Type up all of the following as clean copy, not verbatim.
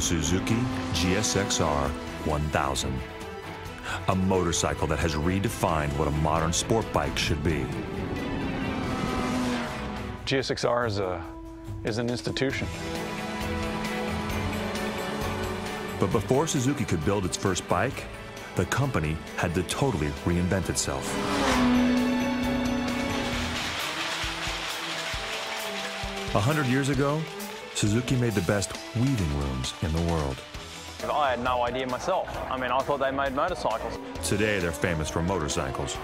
the Suzuki GSX-R 1000. A motorcycle that has redefined what a modern sport bike should be. GSX-R is an institution. But before Suzuki could build its first bike, the company had to totally reinvent itself. A 100 years ago, Suzuki made the best weaving looms in the world. I had no idea myself. I mean, I thought they made motorcycles. Today, they're famous for motorcycles.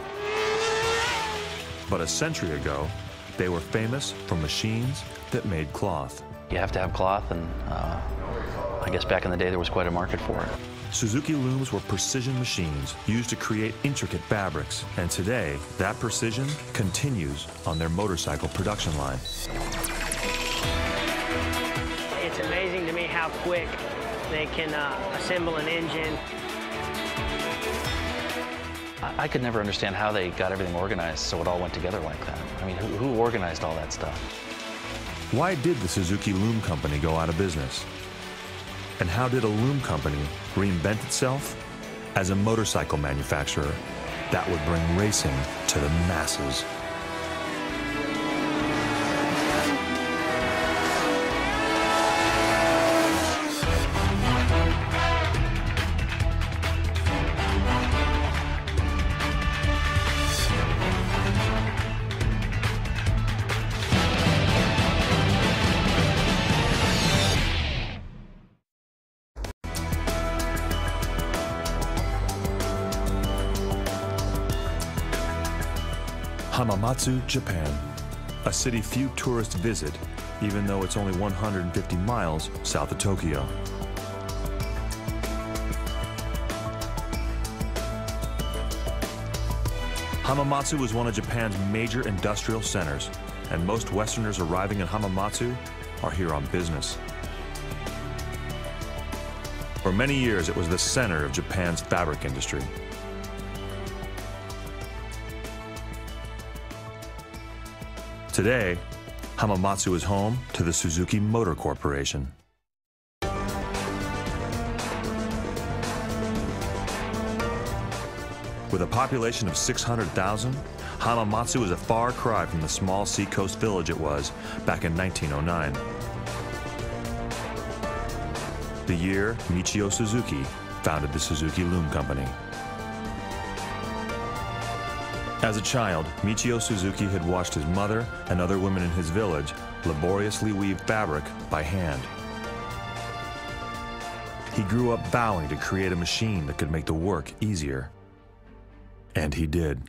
But a century ago, they were famous for machines that made cloth. You have to have cloth, and I guess back in the day there was quite a market for it. Suzuki looms were precision machines used to create intricate fabrics, and today that precision continues on their motorcycle production line. It's amazing to me how quick they can assemble an engine. I could never understand how they got everything organized so it all went together like that. I mean, who organized all that stuff? Why did the Suzuki Loom Company go out of business? And how did a loom company reinvent itself as a motorcycle manufacturer that would bring racing to the masses? Hamamatsu, Japan, a city few tourists visit, even though it's only 150 miles south of Tokyo. Hamamatsu is one of Japan's major industrial centers, and most Westerners arriving in Hamamatsu are here on business. For many years, it was the center of Japan's fabric industry. Today, Hamamatsu is home to the Suzuki Motor Corporation. With a population of 600,000, Hamamatsu is a far cry from the small seacoast village it was back in 1909. The year Michio Suzuki founded the Suzuki Loom Company. As a child, Michio Suzuki had watched his mother and other women in his village laboriously weave fabric by hand. He grew up vowing to create a machine that could make the work easier. And he did.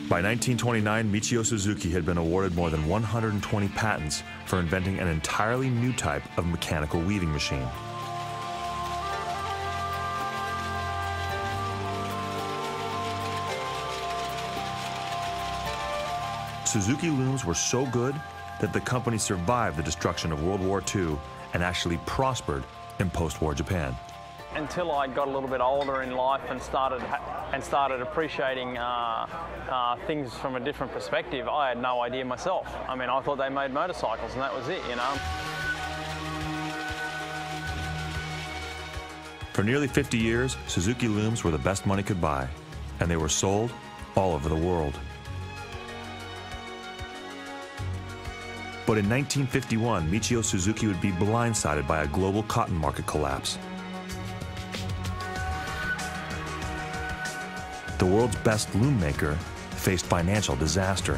By 1929, Michio Suzuki had been awarded more than 120 patents for inventing an entirely new type of mechanical weaving machine. Suzuki looms were so good that the company survived the destruction of World War II and actually prospered in post-war Japan. Until I got a little bit older in life and started appreciating things from a different perspective, I had no idea myself. I mean, I thought they made motorcycles and that was it, you know. For nearly 50 years, Suzuki looms were the best money could buy, and they were sold all over the world. But in 1951, Michio Suzuki would be blindsided by a global cotton market collapse. The world's best loom maker faced financial disaster.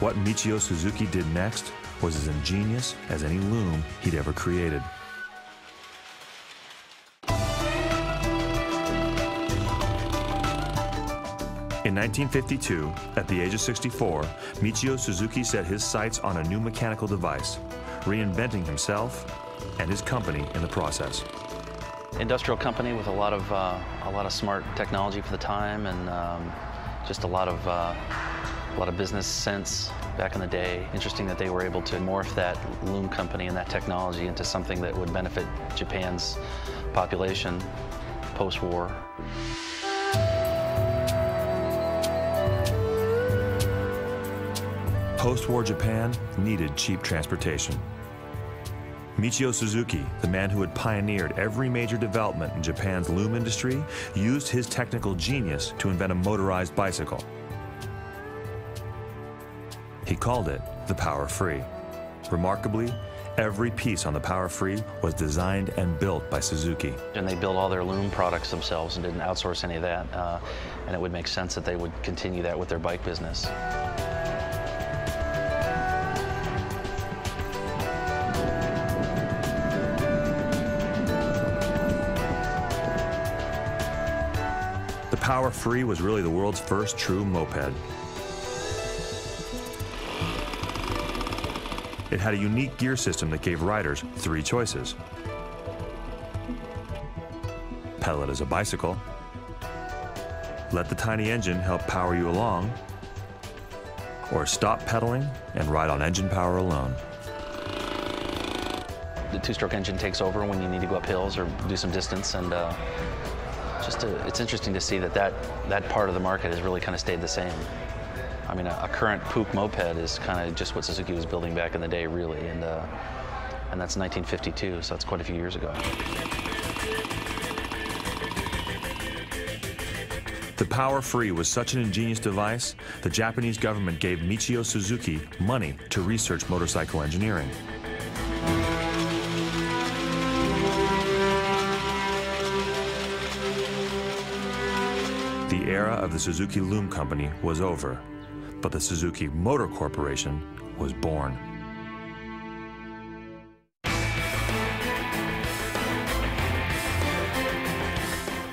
What Michio Suzuki did next was as ingenious as any loom he'd ever created. In 1952, at the age of 64, Michio Suzuki set his sights on a new mechanical device, reinventing himself and his company in the process. Industrial company with a lot of smart technology for the time, and just a lot of A lot of business sense back in the day. Interesting that they were able to morph that loom company and that technology into something that would benefit Japan's population post-war. Post-war Japan needed cheap transportation. Michio Suzuki, the man who had pioneered every major development in Japan's loom industry, used his technical genius to invent a motorized bicycle. He called it the Power Free. Remarkably, every piece on the Power Free was designed and built by Suzuki. And they built all their loom products themselves and didn't outsource any of that. And it would make sense that they would continue that with their bike business. The Power Free was really the world's first true moped. It had a unique gear system that gave riders 3 choices. Pedal it as a bicycle, let the tiny engine help power you along, or stop pedaling and ride on engine power alone. The 2-stroke engine takes over when you need to go up hills or do some distance, and it's interesting to see that part of the market has really kind of stayed the same. I mean, a current Pook moped is kind of just what Suzuki was building back in the day, really, and that's 1952, so that's quite a few years ago. The Power Free was such an ingenious device, the Japanese government gave Michio Suzuki money to research motorcycle engineering. The era of the Suzuki Loom Company was over, but the Suzuki Motor Corporation was born.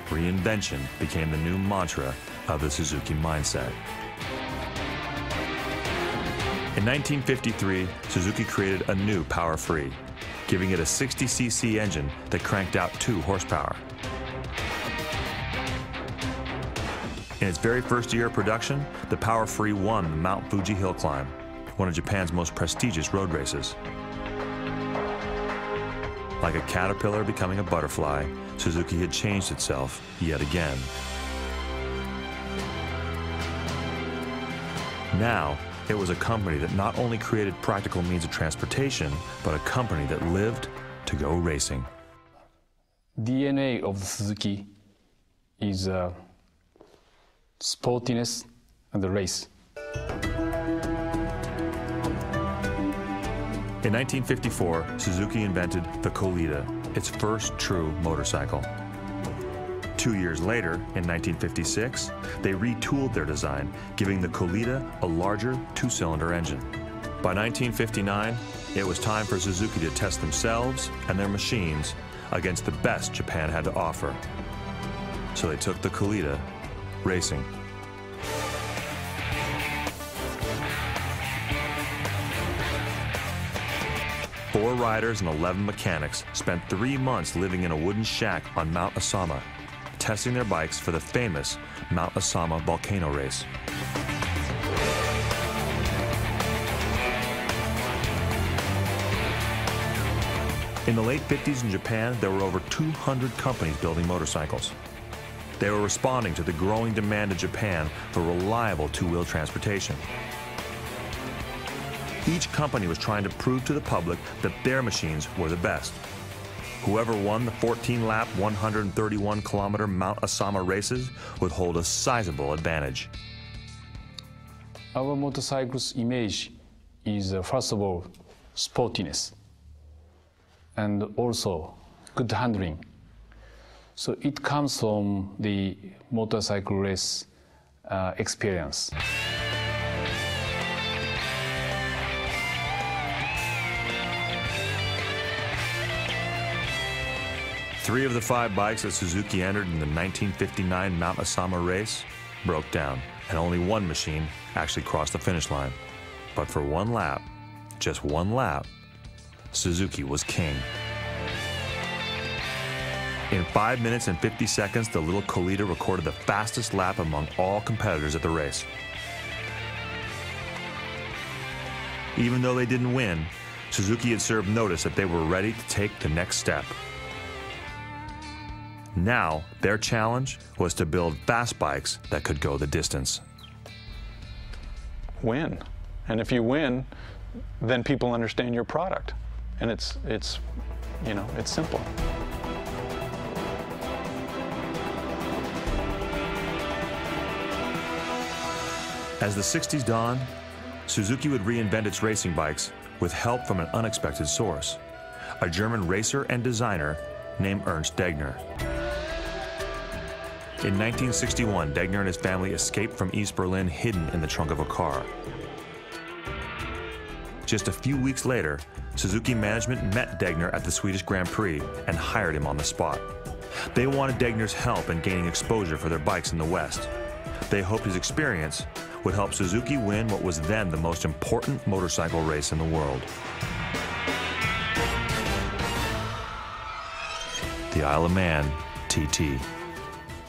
Reinvention became the new mantra of the Suzuki mindset. In 1953, Suzuki created a new Power Free, giving it a 60cc engine that cranked out 2 horsepower. In its very first year of production, the Power Free won the Mount Fuji hill climb, one of Japan's most prestigious road races. Like a caterpillar becoming a butterfly, Suzuki had changed itself yet again. Now, it was a company that not only created practical means of transportation, but a company that lived to go racing. DNA of Suzuki is sportiness and the race. In 1954, Suzuki invented the Colita, its first true motorcycle. 2 years later, in 1956, they retooled their design, giving the Colita a larger 2-cylinder engine. By 1959, it was time for Suzuki to test themselves and their machines against the best Japan had to offer. So they took the Colita racing. Four riders and 11 mechanics spent 3 months living in a wooden shack on Mount Osamu, testing their bikes for the famous Mount Osamu volcano race. In the late 50s in Japan, there were over 200 companies building motorcycles. They were responding to the growing demand in Japan for reliable 2-wheel transportation. Each company was trying to prove to the public that their machines were the best. Whoever won the 14-lap, 131-kilometer Mount Osamu races would hold a sizable advantage. Our motorcycle's image is, first of all, sportiness, and also good handling. So it comes from the motorcycle race experience. Three of the 5 bikes that Suzuki entered in the 1959 Mount Osamu race broke down, and only one machine actually crossed the finish line. But for 1 lap, just 1 lap, Suzuki was king. In 5 minutes and 50 seconds, the little Colita recorded the fastest lap among all competitors at the race. Even though they didn't win, Suzuki had served notice that they were ready to take the next step. Now, their challenge was to build fast bikes that could go the distance. Win. And if you win, then people understand your product. And it's simple. As the 60s dawned, Suzuki would reinvent its racing bikes with help from an unexpected source, a German racer and designer named Ernst Degner. In 1961, Degner and his family escaped from East Berlin hidden in the trunk of a car. Just a few weeks later, Suzuki management met Degner at the Swedish Grand Prix and hired him on the spot. They wanted Degner's help in gaining exposure for their bikes in the West. They hoped his experience would help Suzuki win what was then the most important motorcycle race in the world. The Isle of Man TT.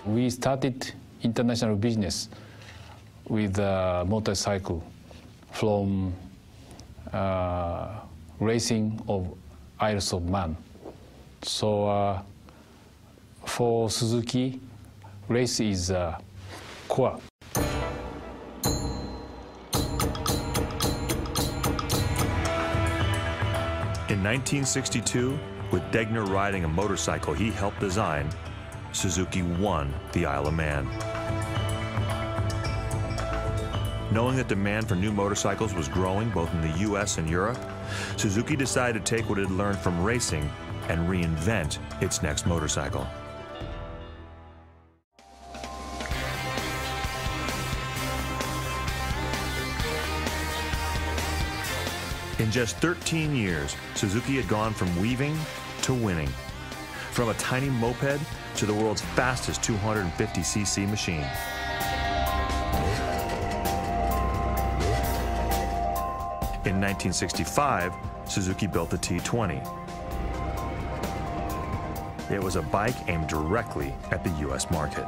We started international business with a motorcycle from racing of Isles of Man. So for Suzuki, race is core. In 1962, with Degner riding a motorcycle he helped design, Suzuki won the Isle of Man. Knowing that demand for new motorcycles was growing both in the US and Europe, Suzuki decided to take what it had learned from racing and reinvent its next motorcycle. In just 13 years, Suzuki had gone from weaving to winning. From a tiny moped to the world's fastest 250cc machine. In 1965, Suzuki built the T20. It was a bike aimed directly at the US market.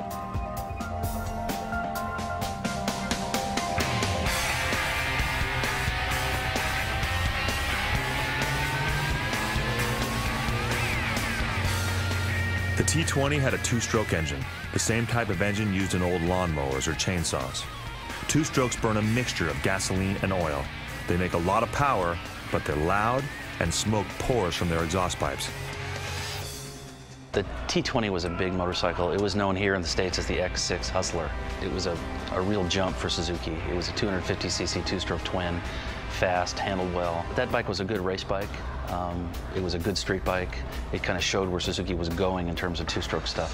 The T20 had a two-stroke engine, the same type of engine used in old lawnmowers or chainsaws. Two strokes burn a mixture of gasoline and oil. They make a lot of power, but they're loud and smoke pours from their exhaust pipes. The T20 was a big motorcycle. It was known here in the States as the X6 Hustler. It was a real jump for Suzuki. It was a 250cc two-stroke twin, fast, handled well. That bike was a good race bike. It was a good street bike. It kind of showed where Suzuki was going in terms of two-stroke stuff.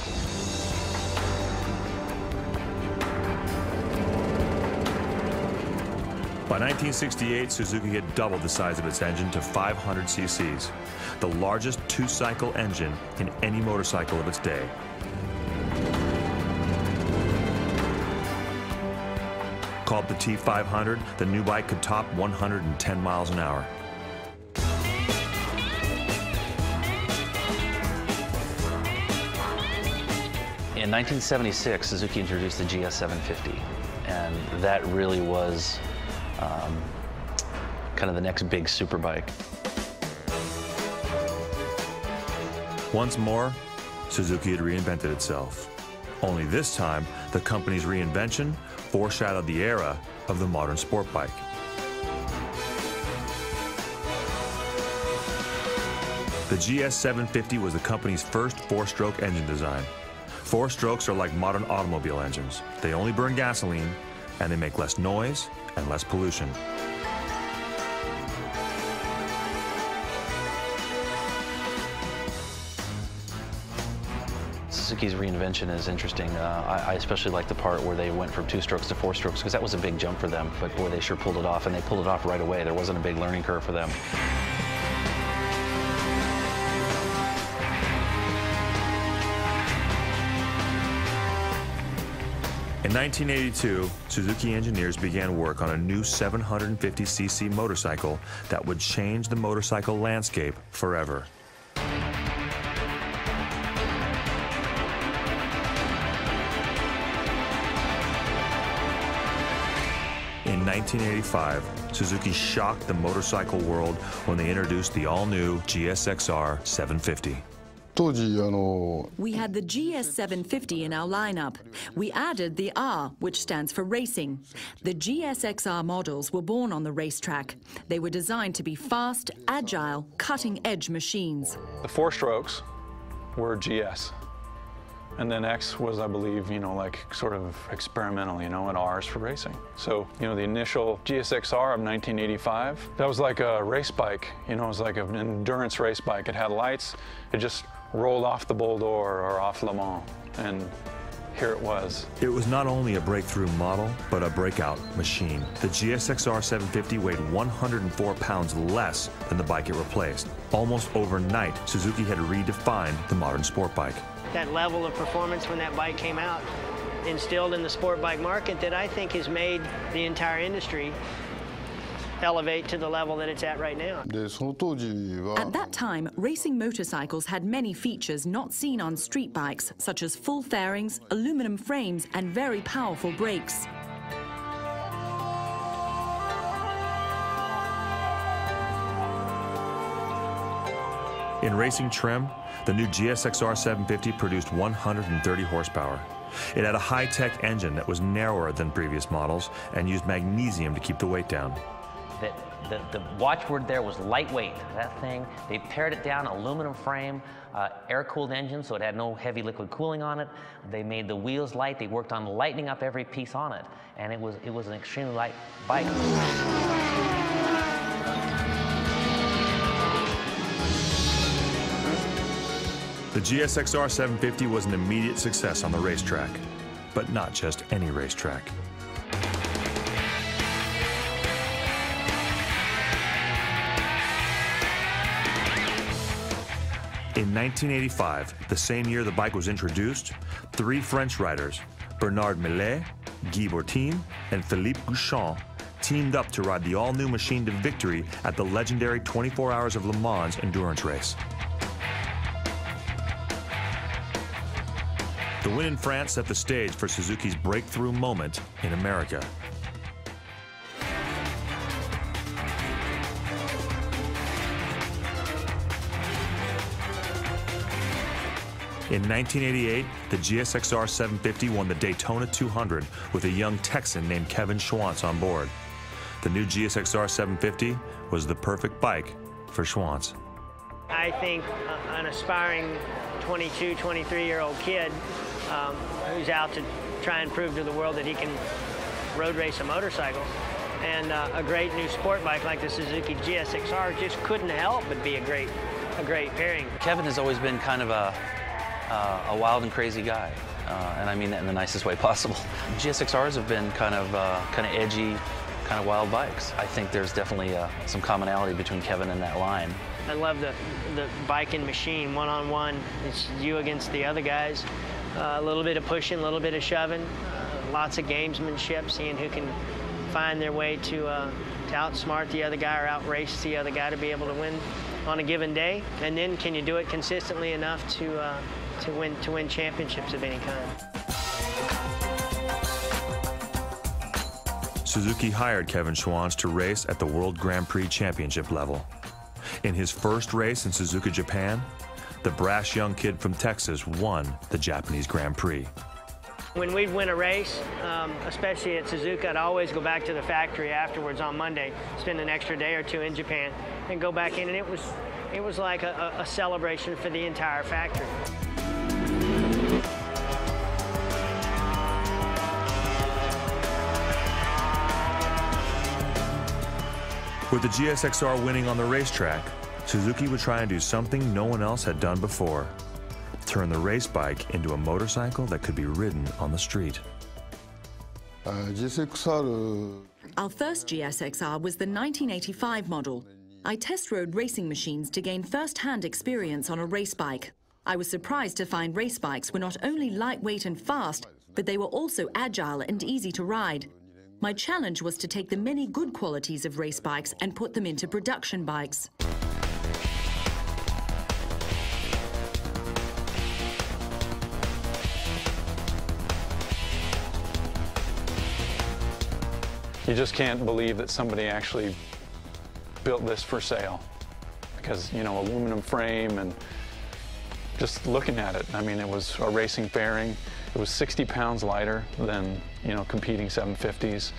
By 1968, Suzuki had doubled the size of its engine to 500 cc's, the largest two-cycle engine in any motorcycle of its day. Called the T500, the new bike could top 110 miles an hour. In 1976, Suzuki introduced the GS750, and that really was kind of the next big superbike. Once more, Suzuki had reinvented itself. Only this time, the company's reinvention foreshadowed the era of the modern sport bike. The GS750 was the company's first four-stroke engine design. Four strokes are like modern automobile engines. They only burn gasoline, and they make less noise and less pollution. Suzuki's reinvention is interesting. I especially like the part where they went from two strokes to four strokes, because that was a big jump for them, but boy, they sure pulled it off, and they pulled it off right away. There wasn't a big learning curve for them. In 1982, Suzuki engineers began work on a new 750cc motorcycle that would change the motorcycle landscape forever. In 1985, Suzuki shocked the motorcycle world when they introduced the all-new GSXR 750. We had the GS750 in our lineup. We added the R, which stands for racing. The GSXR models were born on the racetrack. They were designed to be fast, agile, cutting-edge machines. The 4 strokes were GS. And then X was, I believe, like sort of experimental, and R's for racing. So, the initial GSXR of 1985, that was like a race bike, it was like an endurance race bike. It had lights, it just rolled off the Bol d'Or or off Le Mans, and here it was. It was not only a breakthrough model, but a breakout machine. The GSXR 750 weighed 104 pounds less than the bike it replaced. Almost overnight, Suzuki had redefined the modern sport bike. That level of performance when that bike came out instilled in the sport bike market that I think has made the entire industry elevate to the level that it's at right now. At that time, racing motorcycles had many features not seen on street bikes, such as full fairings, aluminum frames, and very powerful brakes. In racing trim, the new GSXR 750 produced 130 horsepower. It had a high-tech engine that was narrower than previous models and used magnesium to keep the weight down. The watchword there was lightweight. That thing, they pared it down, aluminum frame, air-cooled engine, so it had no heavy liquid cooling on it. They made the wheels light. They worked on lightening up every piece on it, and it was an extremely light bike. The GSXR 750 was an immediate success on the racetrack, but not just any racetrack. In 1985, the same year the bike was introduced, 3 French riders, Bernard Millet, Guy Bourtine, and Philippe Gouchon, teamed up to ride the all-new machine to victory at the legendary 24 Hours of Le Mans endurance race. The win in France set the stage for Suzuki's breakthrough moment in America. In 1988, the GSXR 750 won the Daytona 200 with a young Texan named Kevin Schwantz on board. The new GSXR 750 was the perfect bike for Schwantz. I think an aspiring 22, 23-year-old kid who's out to try and prove to the world that he can road race a motorcycle, and a great new sport bike like the Suzuki GSXR just couldn't help but be a great pairing. Kevin has always been kind of a wild and crazy guy, and I mean that in the nicest way possible. GSXRs have been kind of edgy, kind of wild bikes. I think there's definitely some commonality between Kevin and that line. I love the bike and machine, one-on-one. It's you against the other guys. A little bit of pushing, a little bit of shoving, lots of gamesmanship, seeing who can find their way to outsmart the other guy or outrace the other guy to be able to win on a given day. And then can you do it consistently enough to win championships of any kind. Suzuki hired Kevin Schwantz to race at the World Grand Prix Championship level. In his first race in Suzuka, Japan, the brash young kid from Texas won the Japanese Grand Prix. When we'd win a race, especially at Suzuka, I'd always go back to the factory afterwards on Monday, spend an extra day or two in Japan, and go back in, and it was like a celebration for the entire factory. With the GSXR winning on the racetrack, Suzuki would try and do something no one else had done before. Turn the race bike into a motorcycle that could be ridden on the street. Our first GSXR was the 1985 model. I test rode racing machines to gain first-hand experience on a race bike. I was surprised to find race bikes were not only lightweight and fast, but they were also agile and easy to ride. My challenge was to take the many good qualities of race bikes and put them into production bikes. You just can't believe that somebody actually built this for sale, because, you know, aluminum frame, and just looking at it, I mean, it was a racing fairing. It was 60 pounds lighter than, you know, competing 750s,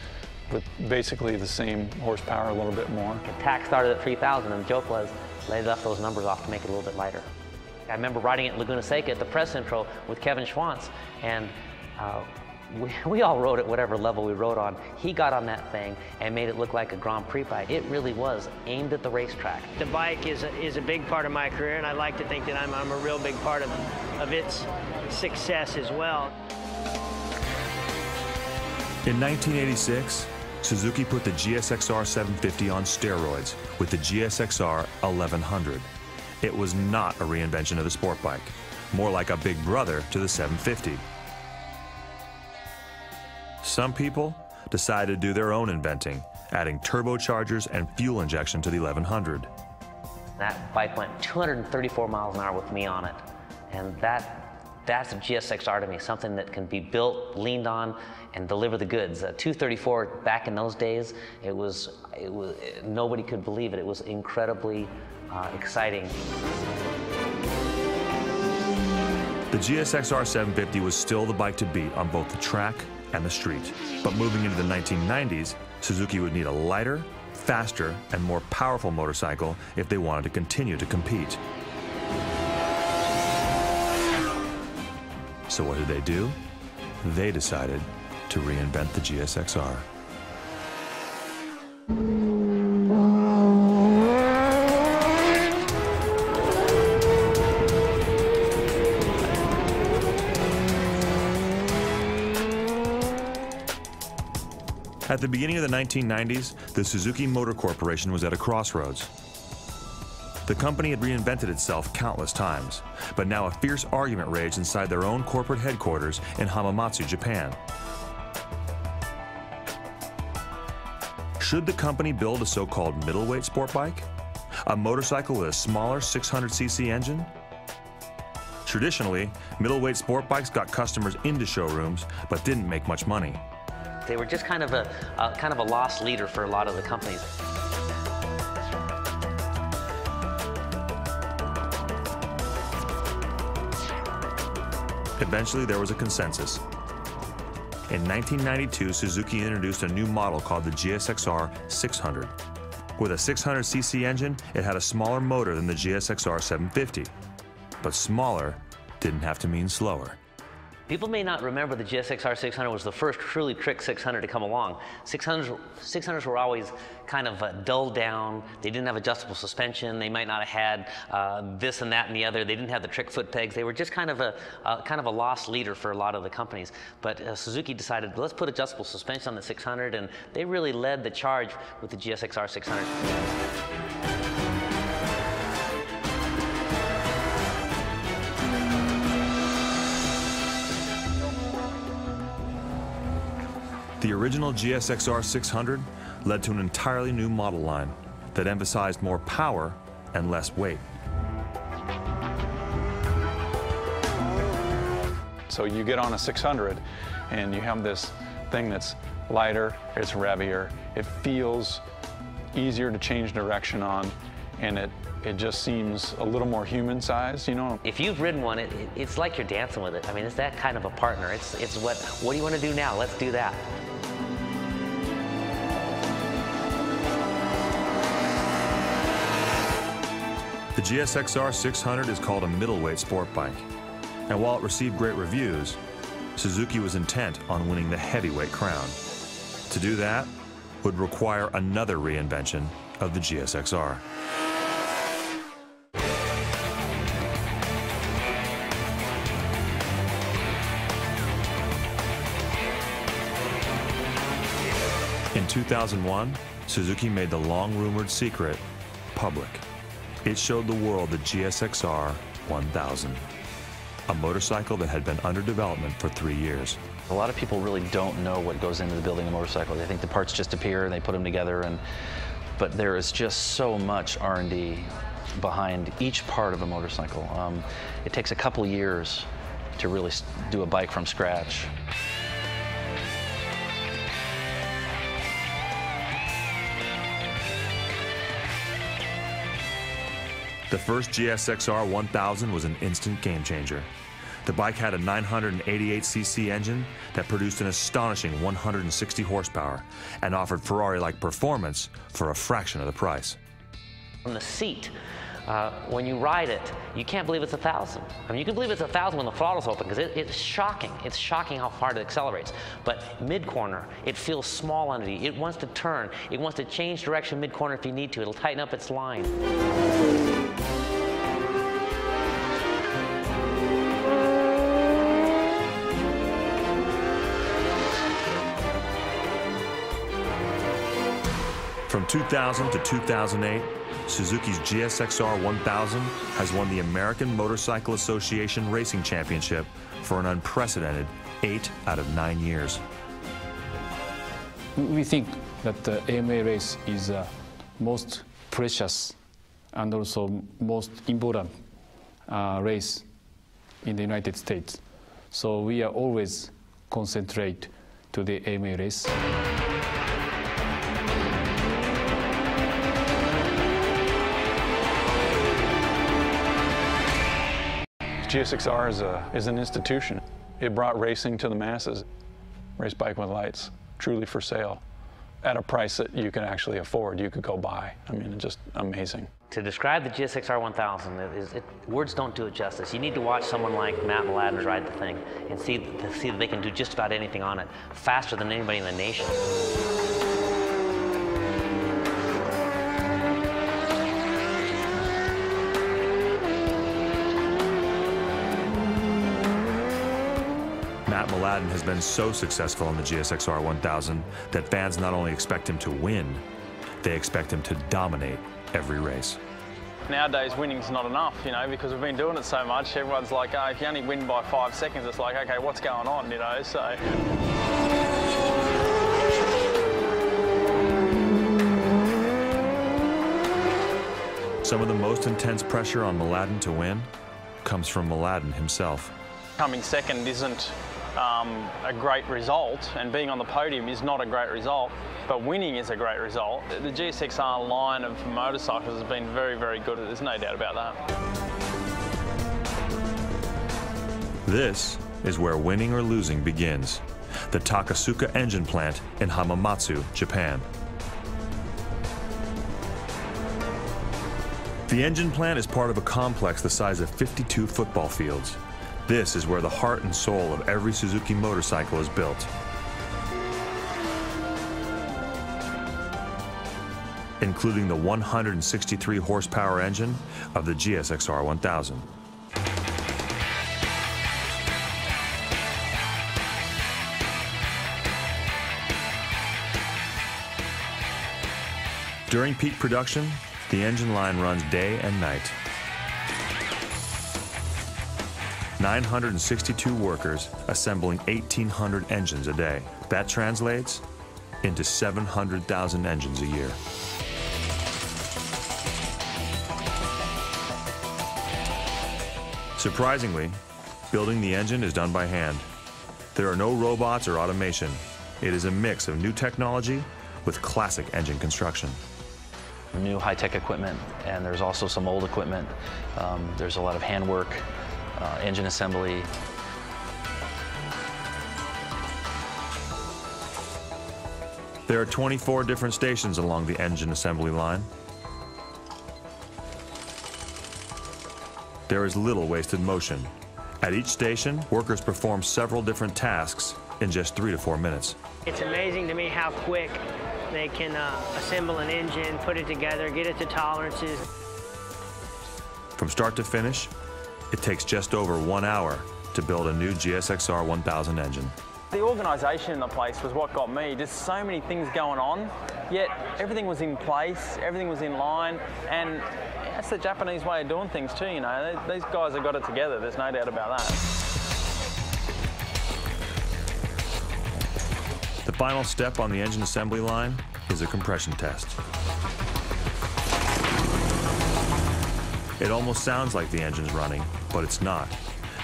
with basically the same horsepower, a little bit more. The tax started at 3,000, and the joke was they left those numbers off to make it a little bit lighter. I remember riding it in Laguna Seca at the press intro with Kevin Schwantz, and we all rode at whatever level we rode on. He got on that thing and made it look like a Grand Prix bike. It really was aimed at the racetrack. The bike is a big part of my career, and I like to think that I'm a real big part of its success as well. In 1986, Suzuki put the GSXR 750 on steroids with the GSXR 1100. It was not a reinvention of the sport bike, more like a big brother to the 750. Some people decided to do their own inventing, adding turbochargers and fuel injection to the 1100. That bike went 234 miles an hour with me on it, and that's a GSXR to me, something that can be built, leaned on, and deliver the goods. 234 back in those days, it was nobody could believe it. It was incredibly exciting. The GSXR 750 was still the bike to beat on both the track and the street. But moving into the 1990s, Suzuki would need a lighter, faster, and more powerful motorcycle if they wanted to continue to compete. So what did they do? They decided to reinvent the GSXR. At the beginning of the 1990s, the Suzuki Motor Corporation was at a crossroads. The company had reinvented itself countless times, but now a fierce argument raged inside their own corporate headquarters in Hamamatsu, Japan. Should the company build a so-called middleweight sport bike? A motorcycle with a smaller 600cc engine? Traditionally, middleweight sport bikes got customers into showrooms, but didn't make much money. They were just kind of a lost leader for a lot of the companies. Eventually, there was a consensus. In 1992, Suzuki introduced a new model called the GSXR 600. With a 600cc engine, it had a smaller motor than the GSXR 750. But smaller didn't have to mean slower. People may not remember the GSXR 600 was the first truly trick 600 to come along. 600s were always kind of dulled down. They didn't have adjustable suspension. They might not have had this and that and the other. They didn't have the trick foot pegs. They were just kind of a lost leader for a lot of the companies. But Suzuki decided, let's put adjustable suspension on the 600, and they really led the charge with the GSXR 600. The original GSXR 600 led to an entirely new model line that emphasized more power and less weight. So you get on a 600 and you have this thing that's lighter, it's revvier, it feels easier to change direction on, and it just seems a little more human sized, you know? If you've ridden one, it's like you're dancing with it. I mean, it's that kind of a partner. It's what do you want to do now? Let's do that. The GSXR 600 is called a middleweight sport bike. And while it received great reviews, Suzuki was intent on winning the heavyweight crown. To do that would require another reinvention of the GSXR. In 2001, Suzuki made the long-rumored secret public. It showed the world the GSXR 1000, a motorcycle that had been under development for 3 years. A lot of people really don't know what goes into the building a motorcycle. They think the parts just appear and they put them together, but there is just so much R&D behind each part of a motorcycle. It takes a couple years to really do a bike from scratch. The first GSXR 1000 was an instant game changer. The bike had a 988cc engine that produced an astonishing 160 horsepower and offered Ferrari-like performance for a fraction of the price. On the seat, when you ride it, you can't believe it's 1,000. I mean, you can believe it's 1,000 when the throttle's open because it's shocking. It's shocking how far it accelerates. But mid-corner, it feels small under you. It wants to turn. It wants to change direction mid-corner if you need to. It'll tighten up its line. From 2000 to 2008, Suzuki's GSXR 1000 has won the American Motorcycle Association Racing Championship for an unprecedented 8 out of 9 years. We think that the AMA race is the most precious and also most important race in the United States. So we are always concentrate to the AMA race. GSXR is an institution. It brought racing to the masses. Race bike with lights, truly for sale, at a price that you can actually afford, you could go buy. I mean, it's just amazing. To describe the GSXR 1000, words don't do it justice. You need to watch someone like Matt Mladen ride the thing and see that they can do just about anything on it, faster than anybody in the nation. Matt Mladen has been so successful in the GSXR 1000 that fans not only expect him to win, they expect him to dominate every race. Nowadays, winning's not enough, you know, because we've been doing it so much. Everyone's like, oh, if you only win by 5 seconds, it's like, okay, what's going on, you know, so. Some of the most intense pressure on Mladen to win comes from Mladen himself. Coming second isn't a great result, and being on the podium is not a great result, but winning is a great result. The GSXR line of motorcycles has been very, very good. There's no doubt about that. This is where winning or losing begins. The Takasuka engine plant in Hamamatsu, Japan. The engine plant is part of a complex the size of 52 football fields. This is where the heart and soul of every Suzuki motorcycle is built. Including the 163 horsepower engine of the GSXR 1000. During peak production, the engine line runs day and night. 962 workers assembling 1,800 engines a day. That translates into 700,000 engines a year. Surprisingly, building the engine is done by hand. There are no robots or automation. It is a mix of new technology with classic engine construction. New high-tech equipment, and there's also some old equipment. There's a lot of handwork. Engine assembly. There are 24 different stations along the engine assembly line. There is little wasted motion. At each station, workers perform several different tasks in just 3 to 4 minutes. It's amazing to me how quick they can assemble an engine, put it together, get it to tolerances. From start to finish, it takes just over 1 hour to build a new GSXR 1000 engine. The organisation in the place was what got me. There's so many things going on, yet everything was in place, everything was in line, and that's the Japanese way of doing things too, you know. These guys have got it together, there's no doubt about that. The final step on the engine assembly line is a compression test. It almost sounds like the engine's running, but it's not.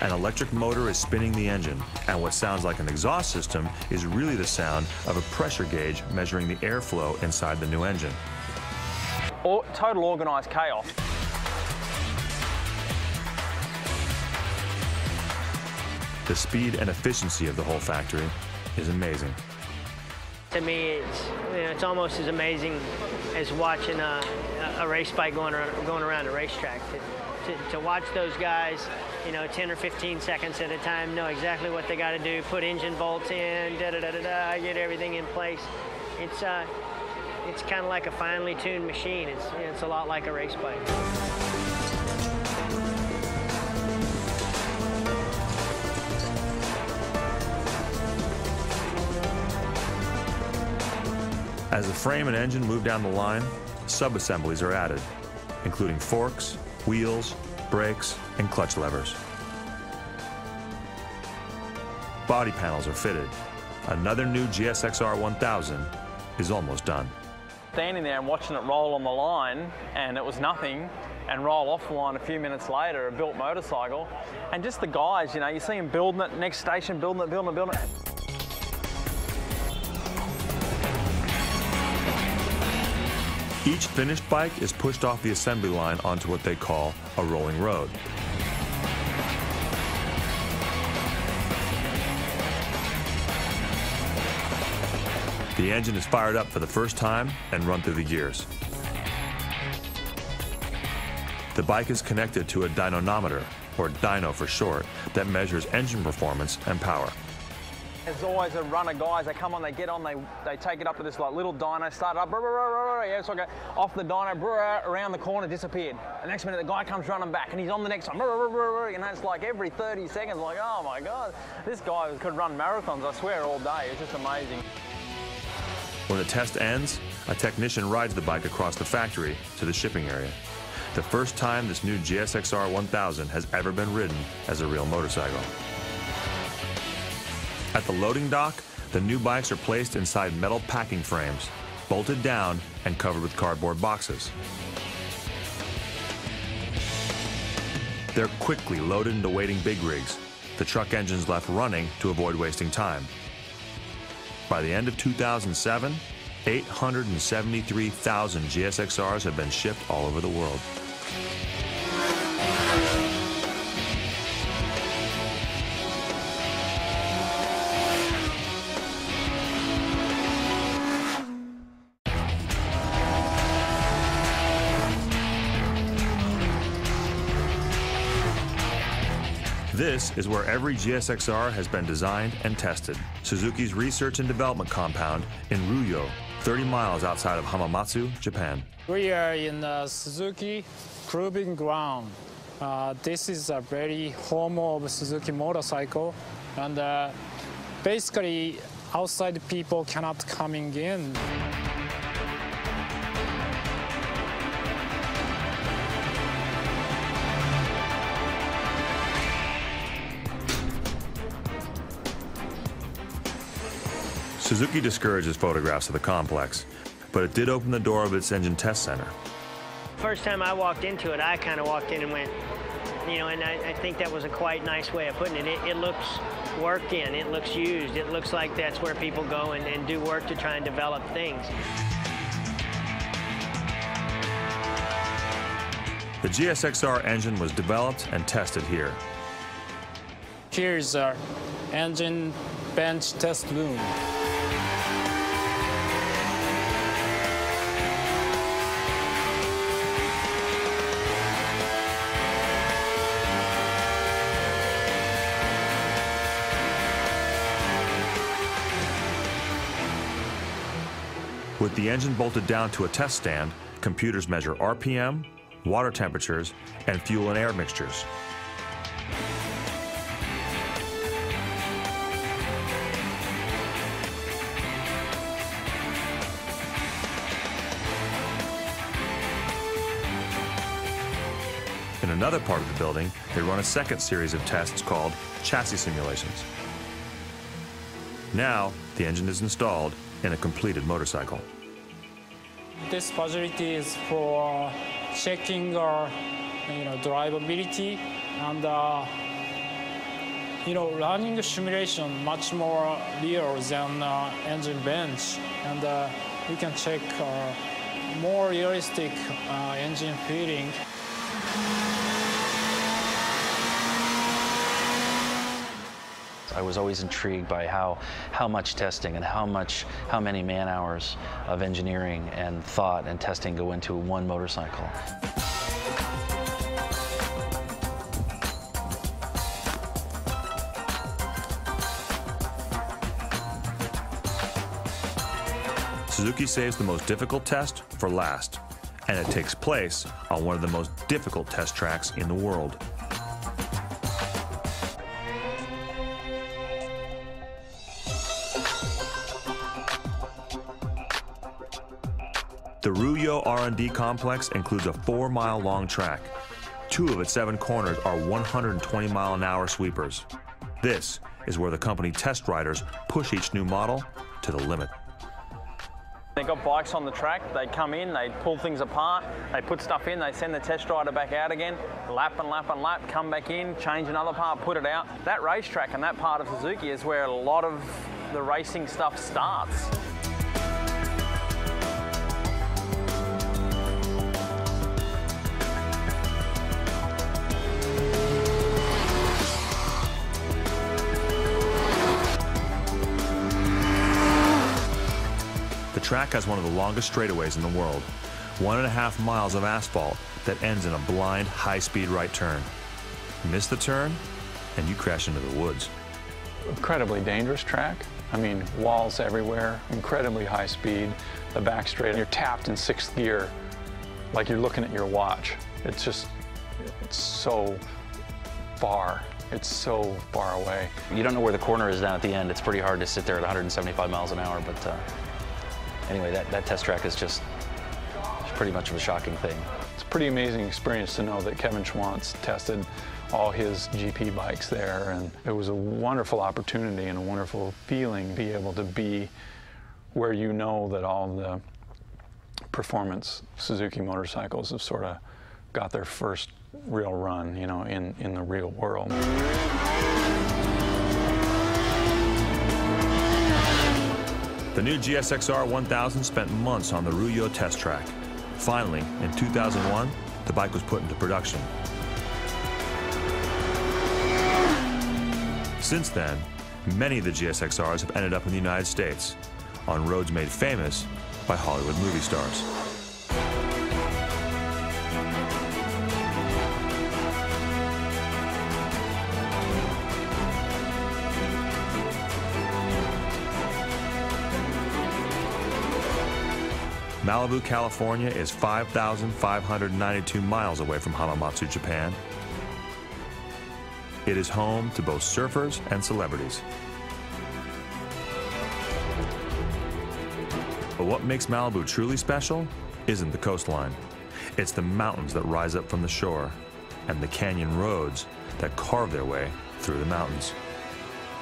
An electric motor is spinning the engine, and what sounds like an exhaust system is really the sound of a pressure gauge measuring the airflow inside the new engine. Total organised chaos. The speed and efficiency of the whole factory is amazing. To me, it's almost as amazing as watching a race bike going around a racetrack. To watch those guys, 10 or 15 seconds at a time, know exactly what they got to do, put engine bolts in, get everything in place. It's kind of like a finely tuned machine. It's a lot like a race bike. As the frame and engine move down the line, sub-assemblies are added, including forks, wheels, brakes, and clutch levers. Body panels are fitted. Another new GSX-R 1000 is almost done. Standing there and watching it roll on the line, and it was nothing, and roll off the line a few minutes later, a built motorcycle, and just the guys, you see them building it, next station, building it. Each finished bike is pushed off the assembly line onto what they call a rolling road. The engine is fired up for the first time and run through the gears. The bike is connected to a dynamometer, or dyno for short, that measures engine performance and power. There's always a run of guys, they come on, they get on, they take it up to this little dyno, start it up, so I go off the dyno, around the corner, disappeared. The next minute the guy comes running back and he's on the next one, and that's like every 30 seconds, like, oh my God, this guy could run marathons, I swear, all day. It's just amazing. When the test ends, a technician rides the bike across the factory to the shipping area. The first time this new GSX-R 1000 has ever been ridden as a real motorcycle. At the loading dock, the new bikes are placed inside metal packing frames, bolted down and covered with cardboard boxes. They're quickly loaded into waiting big rigs, the truck engines left running to avoid wasting time. By the end of 2007, 873,000 GSX-Rs have been shipped all over the world. This is where every GSX-R has been designed and tested. Suzuki's research and development compound in Ruyo, 30 miles outside of Hamamatsu, Japan. We are in the Suzuki proving ground. This is a very home of Suzuki motorcycle, and basically outside people cannot coming in. Suzuki discourages photographs of the complex, but it did open the door of its engine test center. First time I walked into it, I kind of walked in and went, and I think that was a quite nice way of putting it. It looks worked in, it looks used, it looks like that's where people go and do work to try and develop things. The GSX-R engine was developed and tested here. Here's our engine bench test room. With the engine bolted down to a test stand, computers measure RPM, water temperatures, and fuel and air mixtures. In another part of the building, they run a second series of tests called chassis simulations. Now, the engine is installed in a completed motorcycle. This facility is for checking our, drivability and, running the simulation much more real than engine bench, and we can check more realistic engine feeling. I was always intrigued by how much testing and how many man hours of engineering and thought and testing go into one motorcycle. Suzuki saves the most difficult test for last, and it takes place on one of the most difficult test tracks in the world. The Ruyo R&D complex includes a 4-mile-long track. 2 of its 7 corners are 120-mile-an-hour sweepers. This is where the company test riders push each new model to the limit. They've got bikes on the track, they come in, they pull things apart, they put stuff in, they send the test rider back out again, lap and lap and lap, come back in, change another part, put it out. That racetrack and that part of Suzuki is where a lot of the racing stuff starts. The track has one of the longest straightaways in the world, 1.5 miles of asphalt that ends in a blind, high-speed right turn. Miss the turn, and you crash into the woods. Incredibly dangerous track. I mean, walls everywhere, incredibly high speed, the back straight, you're tapped in 6th gear, like you're looking at your watch. It's just, it's so far. It's so far away. You don't know where the corner is down at the end. It's pretty hard to sit there at 175 miles an hour, but anyway, that test track is just pretty much of a shocking thing. It's a pretty amazing experience to know that Kevin Schwantz tested all his GP bikes there, and it was a wonderful opportunity and a wonderful feeling to be able to be where you know that all the performance Suzuki motorcycles have sort of got their first real run, you know, in the real world. The new GSXR 1000 spent months on the Ruyo test track. Finally, in 2001, the bike was put into production. Since then, many of the GSXRs have ended up in the United States, on roads made famous by Hollywood movie stars. Malibu, California is 5,592 miles away from Hamamatsu, Japan. It is home to both surfers and celebrities. But what makes Malibu truly special isn't the coastline. It's the mountains that rise up from the shore and the canyon roads that carve their way through the mountains.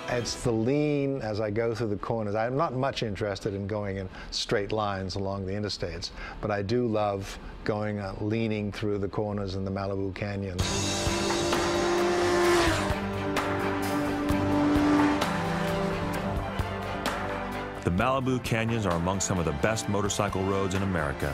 It's the lean as I go through the corners. I'm not much interested in going in straight lines along the interstates, but I do love going leaning through the corners in the Malibu Canyon. The Malibu Canyons are among some of the best motorcycle roads in America.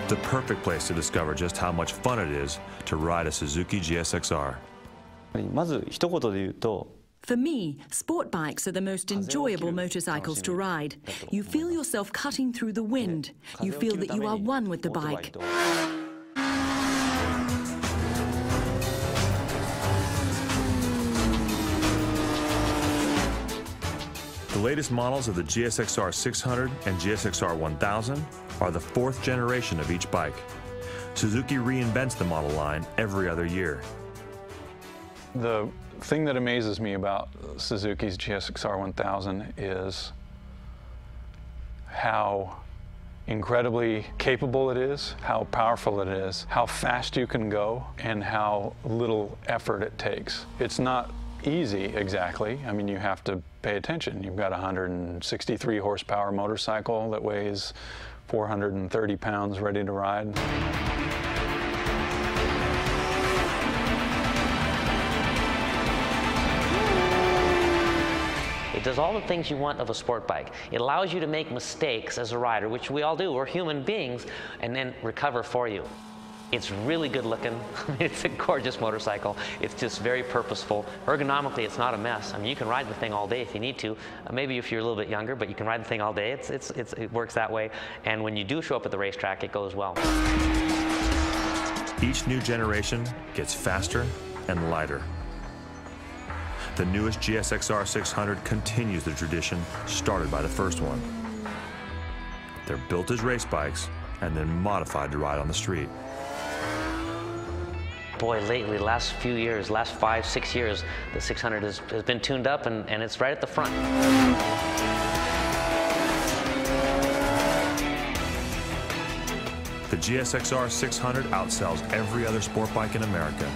The perfect place to discover just how much fun it is to ride a Suzuki GSXR. For me, sport bikes are the most enjoyable motorcycles to ride. You feel yourself cutting through the wind. You feel that you are one with the bike. The latest models of the GSXR 600 and GSXR 1000 are the 4th generation of each bike. Suzuki reinvents the model line every other year. The thing that amazes me about Suzuki's GSXR 1000 is how incredibly capable it is, how powerful it is, how fast you can go, and how little effort it takes. It's not easy exactly. I mean, you have to pay attention. You've got a 163 horsepower motorcycle that weighs 430 pounds ready to ride. It does all the things you want of a sport bike. It allows you to make mistakes as a rider, which we all do. We're human beings, and then recover for you. It's really good looking. It's a gorgeous motorcycle. It's just very purposeful. Ergonomically, it's not a mess. I mean, you can ride the thing all day if you need to. Maybe if you're a little bit younger, but you can ride the thing all day. It works that way. And when you do show up at the racetrack, it goes well. Each new generation gets faster and lighter. The newest GSXR 600 continues the tradition started by the first one. They're built as race bikes and then modified to ride on the street. Boy, lately, last few years, last 5, 6 years, the 600 has been tuned up and it's right at the front. The GSXR 600 outsells every other sport bike in America,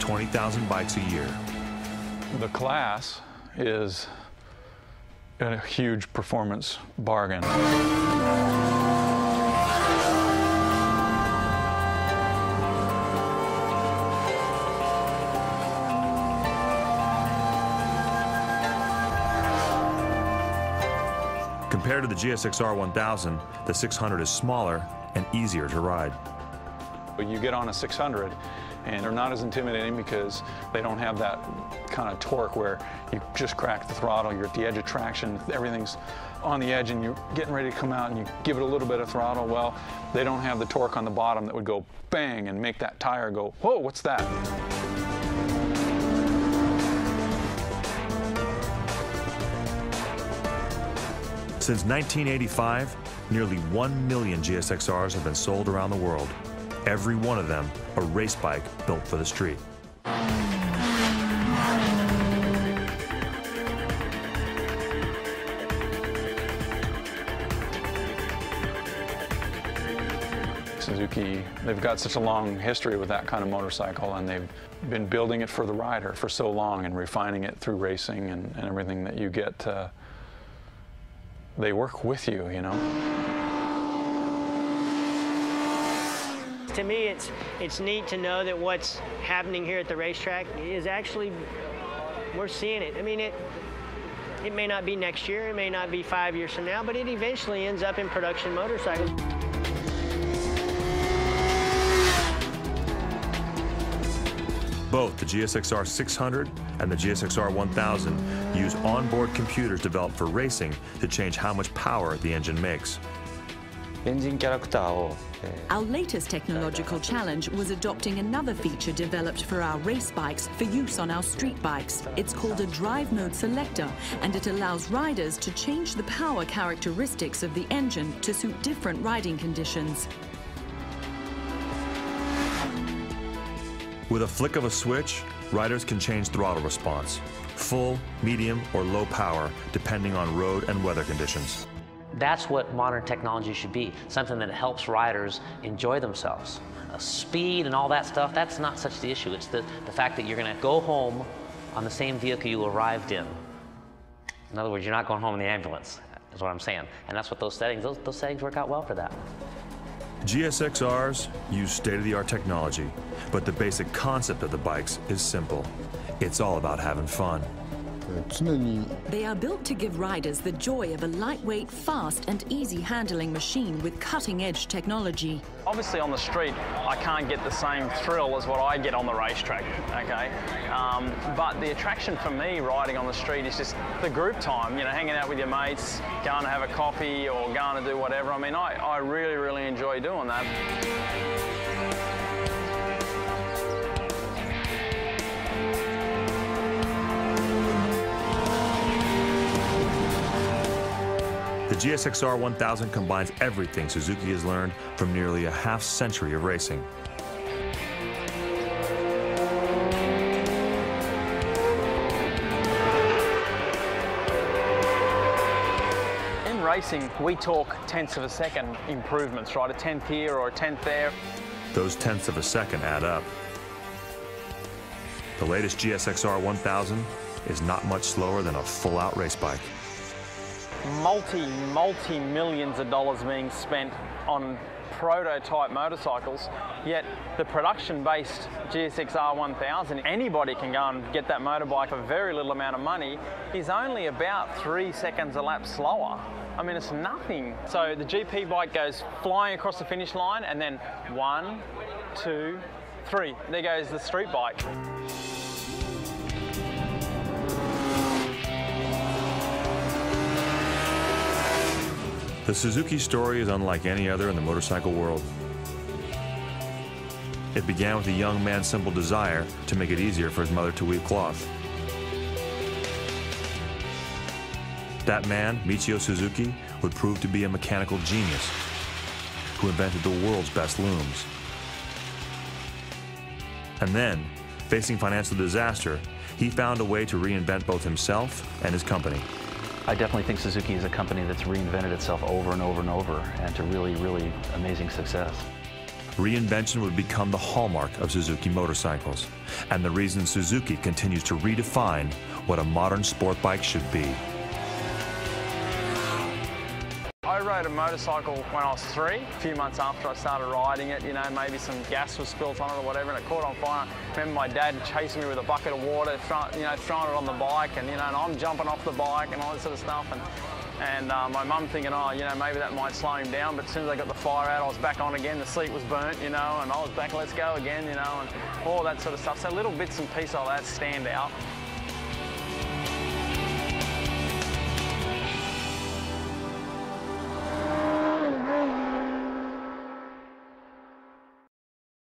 20,000 bikes a year. The class is a huge performance bargain. Compared to the GSXR 1000, the 600 is smaller and easier to ride. You get on a 600 and they're not as intimidating because they don't have that kind of torque where you just crack the throttle, you're at the edge of traction, everything's on the edge and you're getting ready to come out and you give it a little bit of throttle. Well, they don't have the torque on the bottom that would go bang and make that tire go, whoa, what's that? Since 1985, nearly 1 million GSXRs have been sold around the world. Every one of them a race bike built for the street. Suzuki, they've got such a long history with that kind of motorcycle, and they've been building it for the rider for so long and refining it through racing and everything that you get. They work with you, you know. To me, it's neat to know that what's happening here at the racetrack is actually, we're seeing it. I mean, it may not be next year, it may not be 5 years from now, but it eventually ends up in production motorcycles. Both the GSXR 600 and the GSXR 1000 use onboard computers developed for racing to change how much power the engine makes. Our latest technological challenge was adopting another feature developed for our race bikes for use on our street bikes. It's called a drive mode selector, and it allows riders to change the power characteristics of the engine to suit different riding conditions. With a flick of a switch, riders can change throttle response, full, medium, or low power, depending on road and weather conditions. That's what modern technology should be, something that helps riders enjoy themselves. Speed and all that stuff, that's not such the issue. It's the fact that you're going to go home on the same vehicle you arrived in. In other words, you're not going home in the ambulance, is what I'm saying. And that's what those settings work out well for that. GSXRs use state-of-the-art technology, but the basic concept of the bikes is simple. It's all about having fun. They are built to give riders the joy of a lightweight, fast and easy handling machine with cutting-edge technology. Obviously on the street, I can't get the same thrill as what I get on the racetrack, okay? But the attraction for me riding on the street is just the group time, you know, hanging out with your mates, going to have a coffee or going to do whatever. I mean, I really, really enjoy doing that. The GSXR 1000 combines everything Suzuki has learned from nearly a half-century of racing. In racing, we talk tenths of a second improvements, right? A tenth here or a tenth there. Those tenths of a second add up. The latest GSXR 1000 is not much slower than a full-out race bike. Multi-millions of dollars being spent on prototype motorcycles, yet the production-based GSXR 1000, anybody can go and get that motorbike for very little amount of money, is only about 3 seconds a lap slower. I mean, it's nothing. So the GP bike goes flying across the finish line, and then 1, 2, 3. There goes the street bike. The Suzuki story is unlike any other in the motorcycle world. It began with a young man's simple desire to make it easier for his mother to weave cloth. That man, Michio Suzuki, would prove to be a mechanical genius who invented the world's best looms. And then, facing financial disaster, he found a way to reinvent both himself and his company. I definitely think Suzuki is a company that's reinvented itself over and over and over, and to really, really amazing success. Reinvention would become the hallmark of Suzuki motorcycles, and the reason Suzuki continues to redefine what a modern sport bike should be. I rode a motorcycle when I was 3. A few months after I started riding it, you know, maybe some gas was spilt on it or whatever, and it caught on fire. I remember my dad chasing me with a bucket of water, throwing it on the bike, and and I'm jumping off the bike and all that sort of stuff. And my mum thinking, oh, maybe that might slow him down. But as soon as I got the fire out, I was back on again. The seat was burnt, and I was back. Let's go again, and all that sort of stuff. So little bits and pieces like that stand out.